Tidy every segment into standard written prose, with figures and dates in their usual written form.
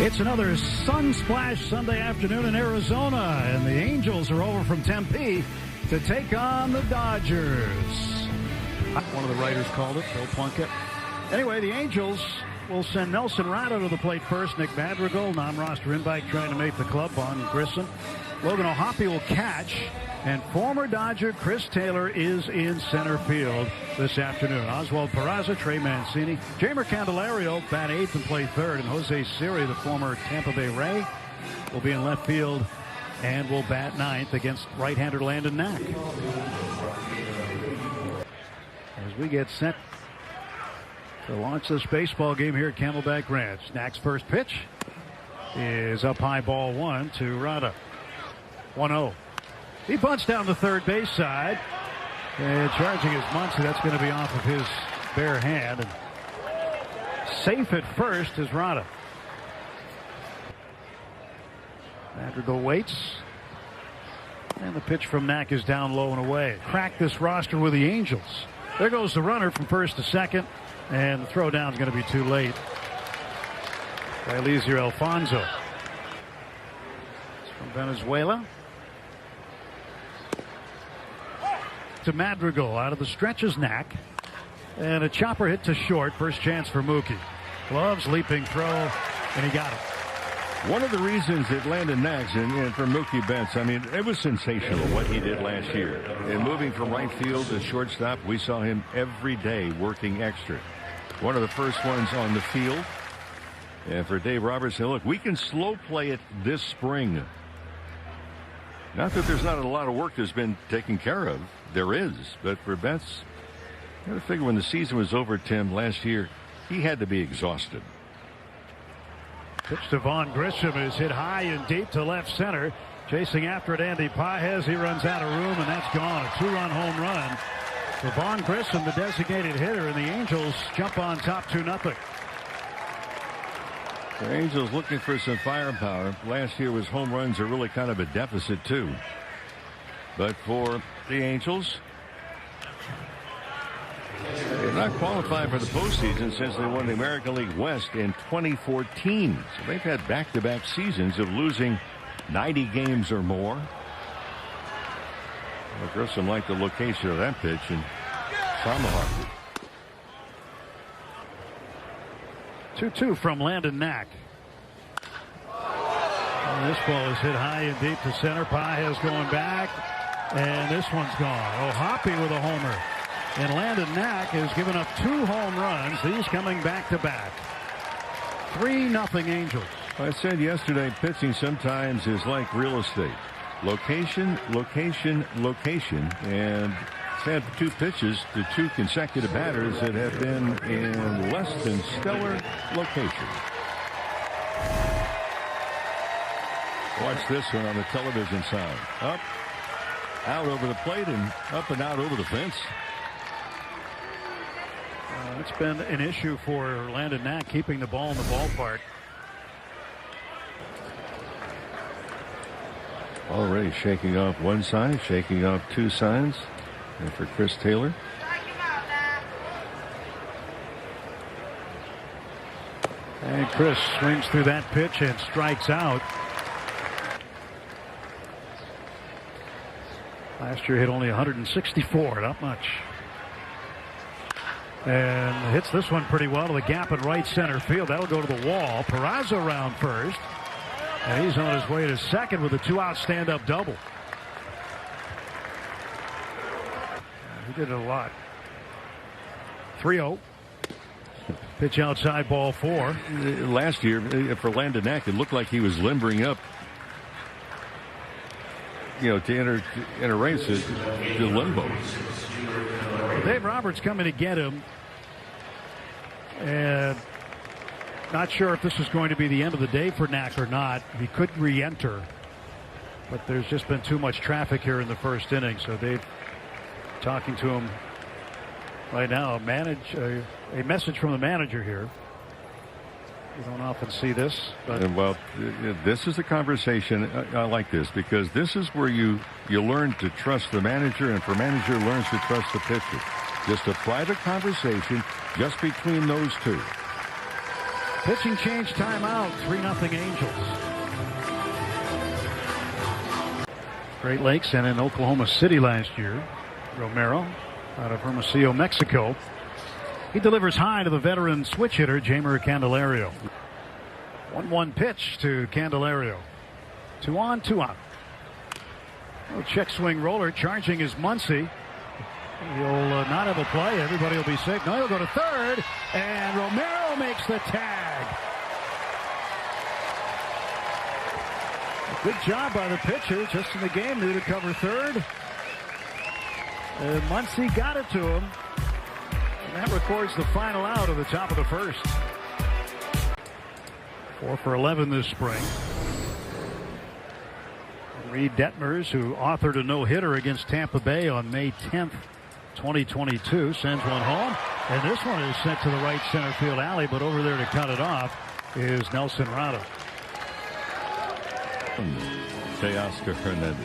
It's another sun-splashed Sunday afternoon in Arizona, and the Angels are over from Tempe to take on the Dodgers. One of the writers called it, Bill Plunkett. Anyway, the Angels will send Nelson Rado to the plate first. Nick Madrigal, non-roster invite, trying to make the club. Vaughn Grissom. Logan O'Hoppe will catch. And former Dodger Chris Taylor is in center field this afternoon. Oswald Peraza, Trey Mancini, Jeimer Candelario bat eighth and play third. And Jose Siri, the former Tampa Bay Ray, will be in left field and will bat ninth against right-hander Landon Knack. As we get set to launch this baseball game here at Camelback Ranch. Knack's first pitch is up high, ball one to Rada. 1-0. He bunts down the third base side. And charging his Muncy. That's going to be off of his bare hand. And safe at first is Rada. Madrigal waits. And the pitch from Knack is down low and away. Crack this roster with the Angels. There goes the runner from first to second. And the throw down is going to be too late by Eliezer Alfonso. It's from Venezuela. To Madrigal, out of the stretches Knack, and a chopper hit to short. First chance for Mookie. Gloves, leaping throw, and he got it. One of the reasons that Landon Knack and for Mookie Betts, I mean, it was sensational what he did last year. And moving from right field to shortstop, we saw him every day working extra. One of the first ones on the field. And for Dave Robertson, look, we can slow play it this spring. Not that there's not a lot of work that's been taken care of. There is. But for Betts, you got to figure when the season was over, Tim, last year, he had to be exhausted. Pitch to Vaughn Grissom is hit high and deep to left center. Chasing after it, Andy Pages. He runs out of room, and that's gone. A two-run home run for Vaughn Grissom, the designated hitter, and the Angels jump on top 2-0. The Angels looking for some firepower. Last year was home runs are really kind of a deficit, too. But for the Angels, they're not qualified for the postseason since they won the American League West in 2014. So they've had back-to-back seasons of losing 90 games or more. Well, Grissom liked the location of that pitch and tomahawked it. 2-2 from Landon Knack. And this ball is hit high and deep to center. Pages going back. And this one's gone. O'Hoppe with a homer. And Landon Knack has given up 2 home runs. These coming back to back. 3-0 Angels. I said yesterday, pitching sometimes is like real estate. Location, location, location. And it's had 2 pitches to 2 consecutive batters that have been in less than stellar location. Watch this one on the television side. Up, out over the plate, and up and out over the fence. It's been an issue for Landon Knack, keeping the ball in the ballpark. Already shaking off one side, shaking off 2 sides. And for Chris Taylor. And Chris swings through that pitch and strikes out. Last year hit only 164, not much. And hits this one pretty well to the gap at right center field. That'll go to the wall. Peraza around first. And he's on his way to second with a 2-out stand-up double. He did it a lot. 3-0. Pitch outside, ball 4. Last year, for Landon Knack, it looked like he was limbering up, to enter a race to limbo. Dave Roberts coming to get him. And not sure if this is going to be the end of the day for Knack or not. He could re-enter. But there's just been too much traffic here in the first inning. So Dave talking to him right now. A message from the manager here. You don't often see this, but well, this is a conversation. I like this because this is where you learn to trust the manager, and for manager learns to trust the pitcher. Just a private conversation just between those two. Pitching change timeout. 3-0 Angels. Great Lakes and in Oklahoma City last year. Romero out of Hermosillo, Mexico. He delivers high to the veteran switch hitter, Jeimer Candelario. 1-1 pitch to Candelario. 2 on, 2 out. Oh, check swing roller charging is Muncy. He'll not have a play. Everybody will be safe. No, he'll go to third. And Romero makes the tag. Good job by the pitcher. Just in the game, knew to cover third. Muncy got it to him. And that records the final out of the top of the first. 4 for 11 this spring. Reed Detmers, who authored a no-hitter against Tampa Bay on May 10th, 2022, sends one home. And this one is sent to the right center field alley, but over there to cut it off is Nelson Rado. Teoscar Hernandez.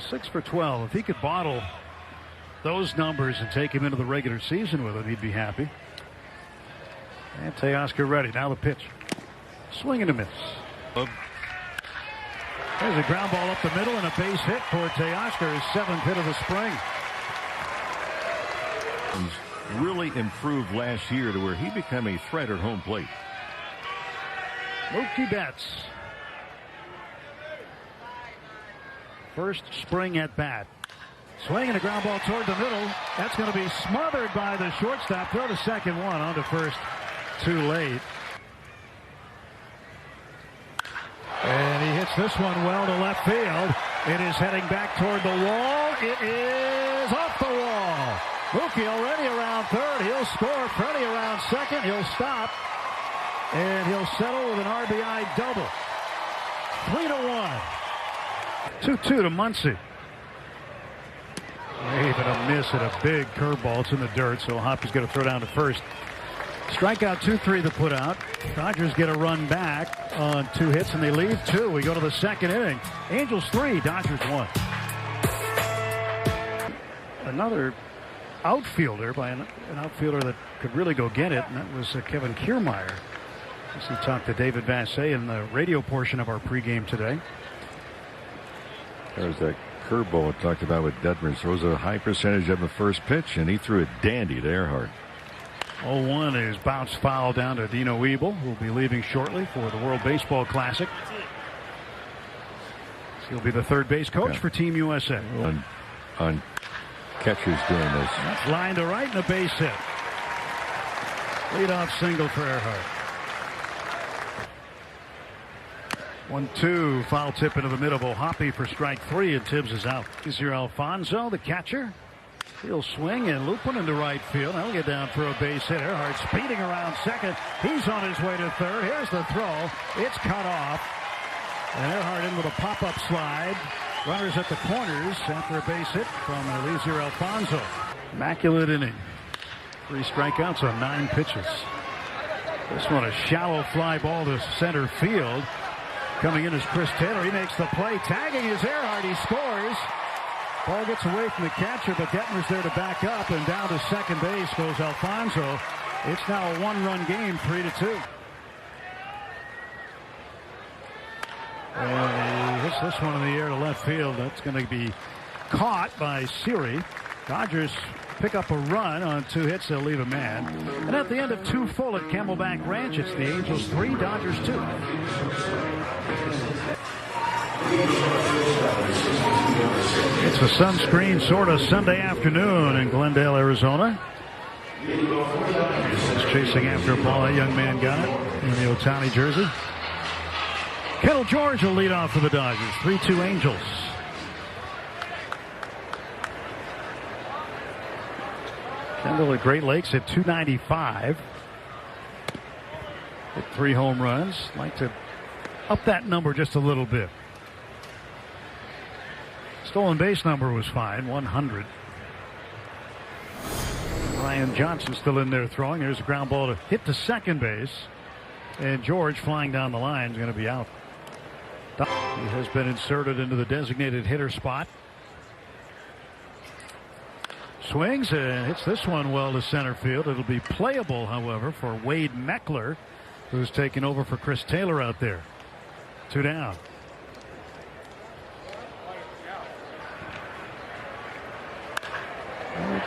6 for 12. If he could bottle those numbers and take him into the regular season with him, he'd be happy. And Teoscar ready. Now the pitch. Swing and a miss. There's a ground ball up the middle and a base hit for Teoscar, his 7th hit of the spring. He's really improved last year to where he became a threat at home plate. Mookie Betts. First spring at bat. Swinging a ground ball toward the middle. That's going to be smothered by the shortstop. Throw to second, one on to first. Too late. And he hits this one well to left field. It is heading back toward the wall. It is off the wall. Mookie already around third. He'll score. Freddie around second. He'll stop. And he'll settle with an RBI double. 3-1. 2-2 to Muncy. Even a miss at a big curveball. It's in the dirt, so Hoppy's going to throw down to first. Strikeout 2-3 to put out. Dodgers get a run back on 2 hits, and they leave 2. We go to the second inning. Angels 3, Dodgers 1. Another outfielder by an outfielder that could really go get it, and that was Kevin Kiermaier. As he talked to David Vassegh in the radio portion of our pregame today. There's that curveball I talked about with Detmers. Throws a high percentage of the first pitch, and he threw it dandy to Earhart. 0-1 is bounced foul down to Dino Weeble, who will be leaving shortly for the World Baseball Classic. He'll be the third base coach for Team USA. On catchers doing this. That's line to right and a base hit. Leadoff single for Earhart. 1-2, foul tip into the middle of O'Hoppe for strike 3, and Tibbs is out. Here's your Alfonso, the catcher. He'll swing and loop one into right field. He'll get down for a base hit. Earhart speeding around second. He's on his way to third. Here's the throw. It's cut off. And Earhart in with a pop-up slide. Runners at the corners after a base hit from Eliezer Alfonso. Immaculate inning. 3 strikeouts on 9 pitches. This one a shallow fly ball to center field. Coming in is Chris Taylor. He makes the play. Tagging is Earhart. He scores. Ball gets away from the catcher, but Detmer's there to back up, and down to second base goes Alfonso. It's now a 1-run game, 3-2. And he hits this one in the air to left field. That's going to be caught by Siri. Dodgers pick up a run on 2 hits. They'll leave a man. And at the end of 2 full at Camelback Ranch, it's the Angels 3, Dodgers 2. It's a sunscreen sort of Sunday afternoon in Glendale, Arizona. He's chasing after a ball. That young man got it in the Ohtani jersey. Kendall George will lead off for the Dodgers. 3-2 Angels. Kendall at Great Lakes at .295. Hit 3 home runs. Like to up that number just a little bit. Stolen base number was fine, 100. Ryan Johnson still in there throwing. There's a ground ball to hit to second base. And George flying down the line is going to be out. He has been inserted into the designated hitter spot. Swings and hits this one well to center field. It'll be playable, however, for Wade Meckler, who's taking over for Chris Taylor out there. 2 down.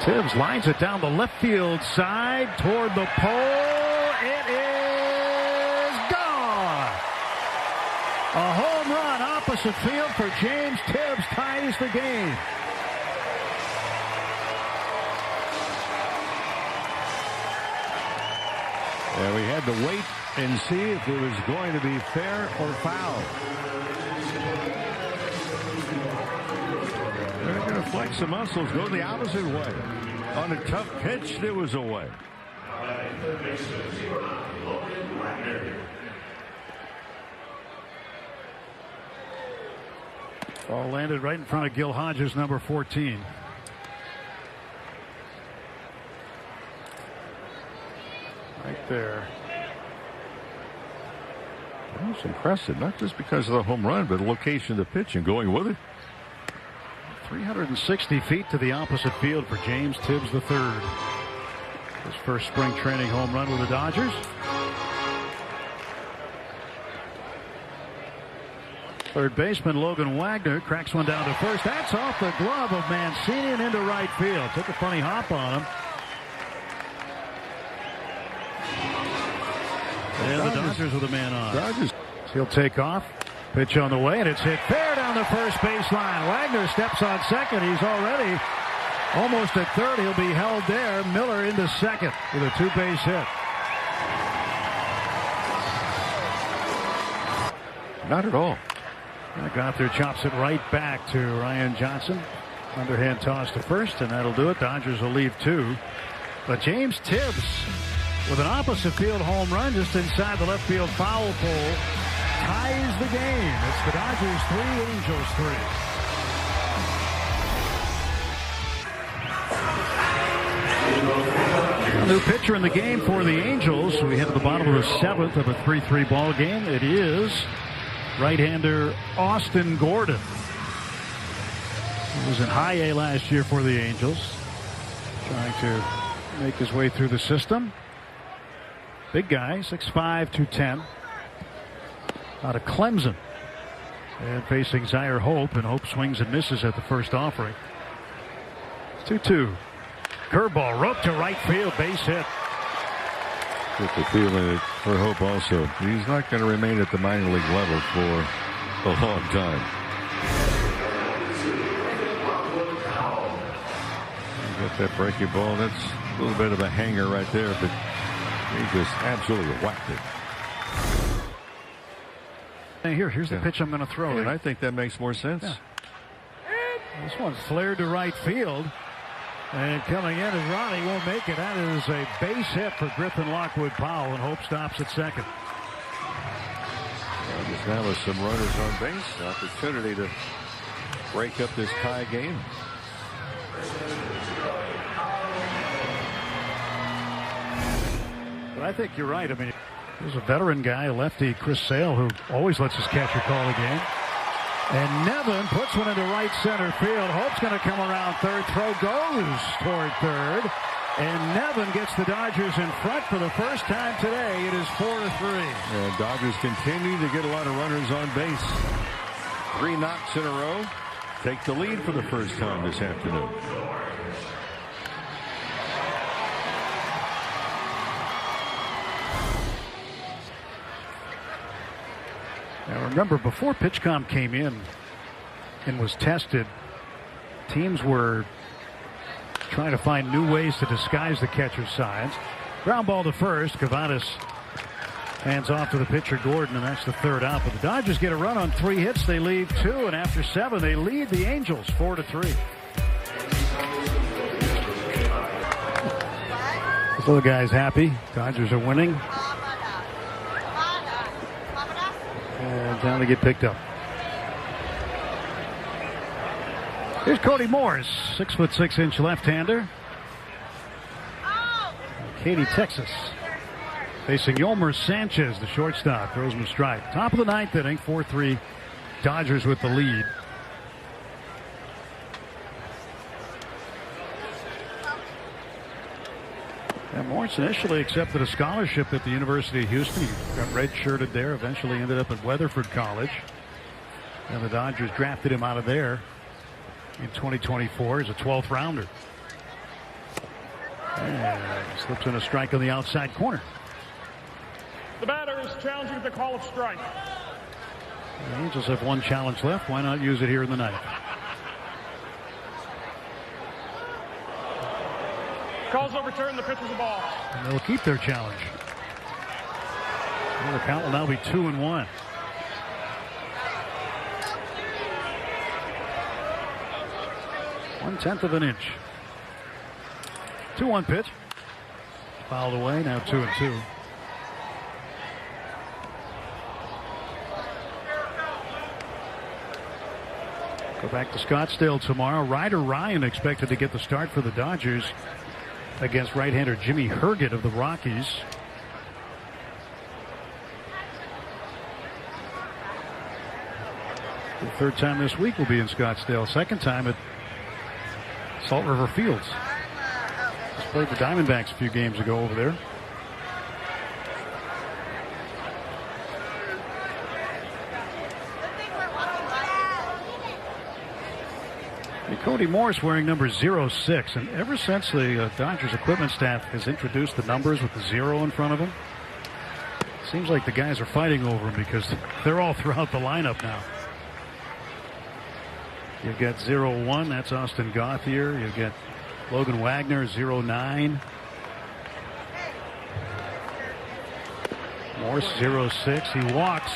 Tibbs lines it down the left field side toward the pole. It is gone. A home run opposite field for James Tibbs ties the game. And we had to wait and see if it was going to be fair or foul. They're going to flex the muscles, go the opposite way. On a tough pitch, there was a way. Ball landed right in front of Gil Hodges, number 14. Right there. That was impressive, not just because of the home run, but the location of the pitch and going with it. 360 feet to the opposite field for James Tibbs III. His first spring training home run with the Dodgers. Third baseman Logan Wagner cracks one down to first. That's off the glove of Mancini and into right field. Took a funny hop on him. And the Dodgers with a man on. Dodgers. He'll take off. Pitch on the way, and it's hit fair down the first baseline. Wagner steps on second. He's already almost at third. He'll be held there. Miller into second with a 2-base hit. Not at all. Gothard chops it right back to Ryan Johnson. Underhand toss to first, and that'll do it. Dodgers will leave 2. But James Tibbs with an opposite field home run just inside the left field foul pole ties the game. It's the Dodgers 3, Angels 3. A new pitcher in the game for the Angels. We head to the bottom of the 7th of a 3-3 ball game. It is right-hander Austin Gordon. He was in high A last year for the Angels, trying to make his way through the system. Big guy, 6'5", 210. Out of Clemson. And facing Zaire Hope, and Hope swings and misses at the first offering. 2-2. Curveball, rope to right field, base hit. Get the feeling for Hope also. He's not going to remain at the minor league level for a long time. You got that breaking ball. That's a little bit of a hanger right there, but he just absolutely whacked it. Hey, here's the pitch I'm going to throw. And I think that makes more sense. Yeah. This one's flared to right field. And coming in is Ronnie, won't make it. That is a base hit for Griffin Lockwood Powell, and Hope stops at second. Just now with some runners on base, opportunity to break up this tie game. But I think you're right. I mean, there's a veteran guy, a lefty, Chris Sale, who always lets his catcher call the game. And Nevin puts one into right center field. Hope's going to come around third. Throw goes toward third. And Nevin gets the Dodgers in front for the first time today. It is 4-3. And Dodgers continue to get a lot of runners on base. 3 knocks in a row. Take the lead for the first time this afternoon. Now remember, before PitchCom came in and was tested, teams were trying to find new ways to disguise the catcher's signs. Ground ball to first. Cavadas hands off to the pitcher Gordon, and that's the third out. But the Dodgers get a run on 3 hits. They leave 2, and after 7, they lead the Angels 4-3. This little guy's happy. Dodgers are winning. And down to get picked up. Here's Cody Morris, 6'6" left-hander. Katy, Texas, facing Yolmer Sanchez, the shortstop. Throws him a strike. Top of the 9th inning, 4-3. Dodgers with the lead. And Morse initially accepted a scholarship at the University of Houston. He got redshirted there, eventually ended up at Weatherford College. And the Dodgers drafted him out of there in 2024 as a 12th rounder. And slips in a strike on the outside corner. The batter is challenging the call of strike. The Angels have one challenge left. Why not use it here in the ninth? Calls overturned. The pitch is a ball. And they'll keep their challenge. Well, the count will now be 2-1. One-tenth of an inch. 2-1 pitch. Fouled away. Now 2-2. Go back to Scottsdale tomorrow. Ryder Ryan expected to get the start for the Dodgers against right-hander Jimmy Herget of the Rockies. The third time this week will be in Scottsdale. Second time at Salt River Fields. Just played the Diamondbacks a few games ago over there. And Cody Morris wearing number 06, and ever since the Dodgers equipment staff has introduced the numbers with the 0 in front of them, it seems like the guys are fighting over him because they're all throughout the lineup now. You've got 0-1, that's Austin Gauthier. You've got Logan Wagner, 0-9. Morse, 0-6. He walks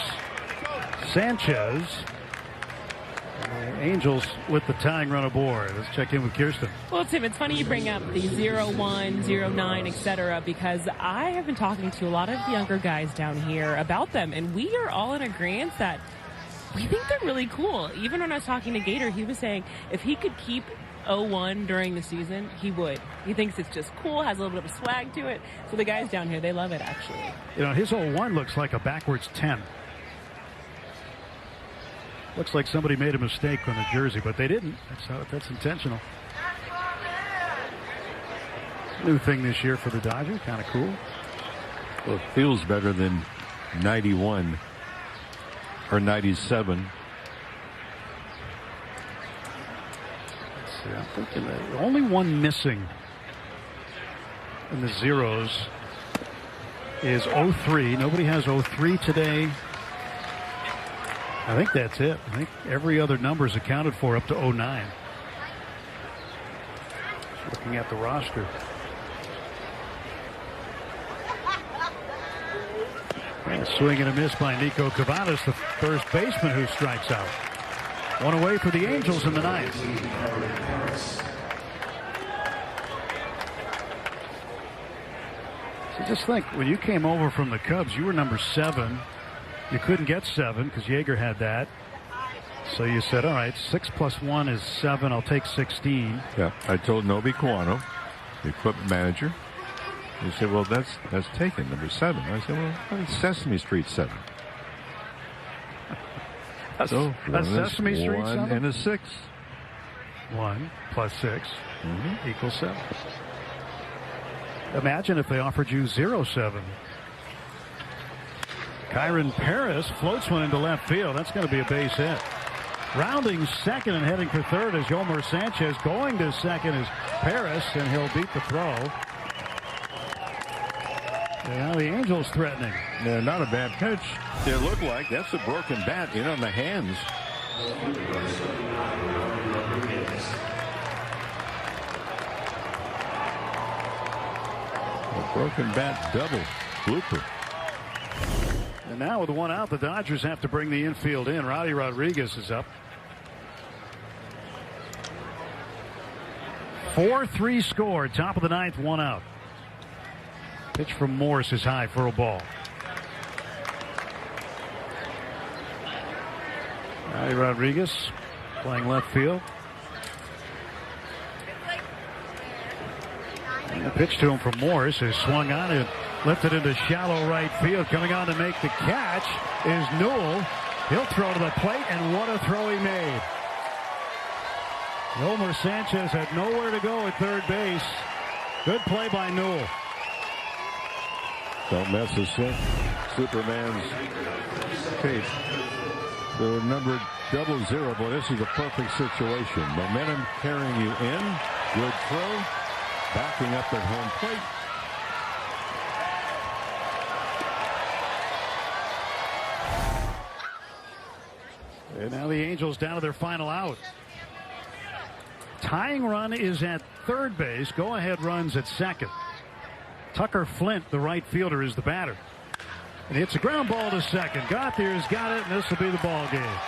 Sanchez. Angels with the tying run aboard. Let's check in with Kirsten. Well, Tim, it's funny you bring up the 0-1, 0-9, etc., because I have been talking to a lot of younger guys down here about them, and we are all in agreement that we think they're really cool. Even when I was talking to Gator, he was saying if he could keep 0-1 during the season, he would. He thinks it's just cool, has a little bit of swag to it. So the guys down here, they love it, actually. You know, his 0-1 looks like a backwards 10. Looks like somebody made a mistake on the jersey, but they didn't. That's intentional. New thing this year for the Dodgers. Kind of cool. Well, it feels better than 91 or 97. Let's see, I'm thinking the only one missing in the zeros is 03. Nobody has 03 today. I think that's it. I think every other number is accounted for up to 09. Looking at the roster. And a swing and a miss by Nico Cavadas, the first baseman who strikes out. One away for the Angels in the ninth. So just think, when you came over from the Cubs, you were number 7. You couldn't get 7 because Yeager had that. So you said, all right, 6 + 1 is 7. I'll take 16. Yeah, I told Nobi Kawano, the equipment manager. He said, well, that's taken, number 7. I said, well, it's Sesame Street 7. So that's Sesame Street 7? 1 and a 6. 1 + 6 equals 7. Imagine if they offered you 0-7. Kyron Paris floats one into left field. That's going to be a base hit. Rounding second and heading for third is Yolmer Sanchez. Going to second is Paris, and he'll beat the throw. And now the Angels threatening. Yeah, not a bad pitch. It looked like that's a broken bat in on the hands. A broken bat double. Blooper. And now with one out, the Dodgers have to bring the infield in. Rowdy Rodriguez is up. 4-3 score. Top of the ninth, one out. Pitch from Morse is high for a ball. Rowdy Rodriguez playing left field. And the pitch to him from Morse is swung on and lifted into shallow right field. Coming on to make the catch is Newell. He'll throw to the plate, and what a throw he made. Yolmer Sanchez had nowhere to go at third base. Good play by Newell. Don't mess with Superman's tape. The number 00. Boy, this is a perfect situation. Momentum carrying you in. Good throw. Backing up at home plate. And now the Angels down to their final out. Tying run is at third base. Go-ahead runs at second. Tucker Flint, the right fielder, is the batter. And it's a ground ball to second. Gauthier's got it, and this will be the ball game.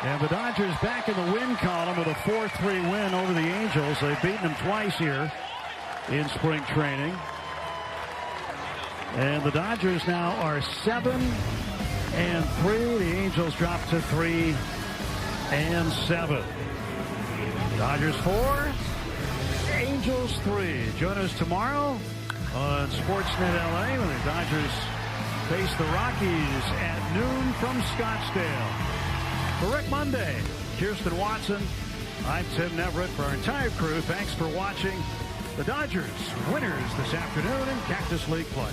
And the Dodgers back in the win column with a 4-3 win over the Angels. They've beaten them twice here in spring training. And the Dodgers now are 7-3. The Angels drop to 3-7. Dodgers 4, Angels 3. Join us tomorrow on Sportsnet LA when the Dodgers face the Rockies at noon from Scottsdale. For Rick Monday, Kirsten Watson, I'm Tim Neverett. For our entire crew, thanks for watching. The Dodgers winners this afternoon in Cactus League play.